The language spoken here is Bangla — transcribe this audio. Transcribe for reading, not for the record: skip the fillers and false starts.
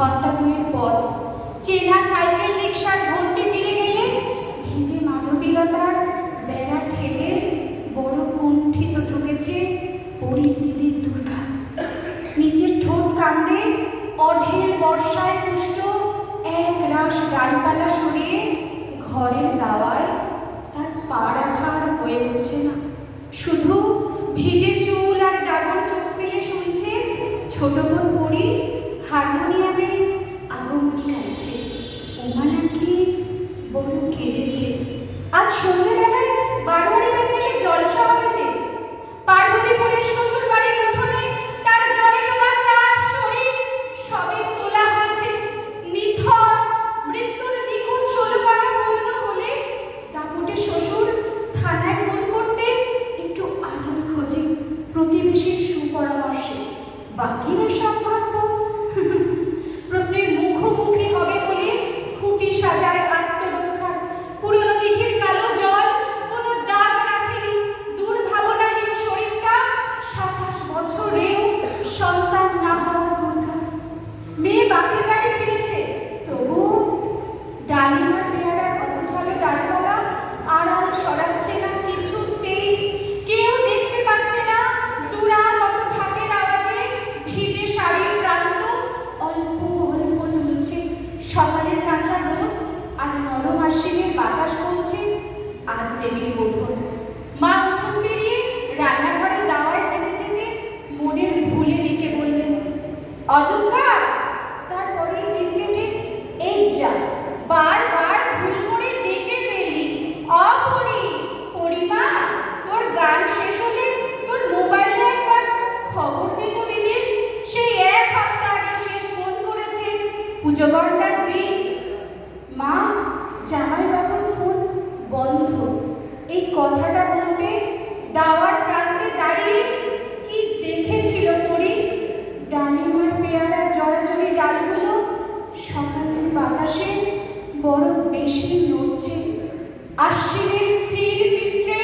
ঘন্টা দুয়ের পথ। চেনা সাইকেল রিক্সার ঘন্টি ফিরে গেলে ভিজে মাধবীলতার বেড়া ঠেলে বড় কুণ্ঠিত ঢুকেছে পরীর দিদির দুর্গা। নিচের ঠোঁট কামড়ে অঢেল বর্ষায় পুষ্ট এক রাশ ডালপালা সরিয়ে ঘরের দাওয়ায় তার পা রাখার হয়ে উঠছে না। শুধু ভিজে চুল আর ডাগর চোখ মেলে শুনছে ছোট বোন পরি হারমোনিয়ামে আগমনী গাইছে। ওমা নাকি বড় কেঁদেছে। আজ সন্ধ্যেবেলায় বারোয়ারি প্যান্ডেলে জলসা হবে যে। পার্বতীপুরের শ্বশুর বাড়ির উঠোনে তার জলে ডোবা কাঠ শরীর সবে তোলা হয়েছে। নিথর মৃত্যুর নিখুঁত 16 পারা পূর্ণ হলে দাপুটে শ্বশুর থানায় ফোন করতে একটু আড়াল খোঁজে প্রতিবেশীর সুপরামর্শে। বাকিরা সব ভাগ্য প্রশ্নের মুখোমুখি হবে বলে খুঁটি সাজায় আত্মরক্ষার। পুরনো দিঘির কালো জল কোনো দাগ রাখেনি দুর্ভাবনাহীন শরীরটা। 27 বছরেও সন্তান না হওয়া দুর্গা। মেয়ে বাপের বাড়ি ফিরেছে, তবু ডালিমার পেয়ারার অগোছালো ডালপালা আড়াল সরাচ্ছে না কিছুতেই। কেউ দেখতে পাচ্ছে না দুরাগত ঢাকের আওয়াজে ভিজে শাড়ির প্রান্ত অল্প অল্প দুলছে। সকালের কাঁচা রোদ আর নরম আশ্বিনের বাতাস বলছে আজ দেবীর বোধন। মা উঠোন পেরিয়ে রান্নাঘরে দাওয়ায় যেতে যেতে মনের ভুলে ডেকে বললেন, অদুর্গা। তারপরেই চিৎকেটে, এই যা, বারবার ভুল করে ডেকে ফেলি। অপরি, পরিমা, তোর গান শেষ হলে তোর মোবাইলে একবার খবর পেত দিদির। সেই 1 সপ্তাহ আগে শেষ ফোন করেছে পুজো ঘন্টার দিন। মা, জামাইবাবুর ফোন বন্ধ। এই কথাটা বলতে দাওয়ার প্রান্তে দাঁড়িয়ে কি দেখেছিল পরি? ডালিমার পেয়ারার জড়াজড়ি ডালগুলো সকালের বাতাসে বড় বেশি নড়ছে। আশ্বিনের স্থির চিত্রে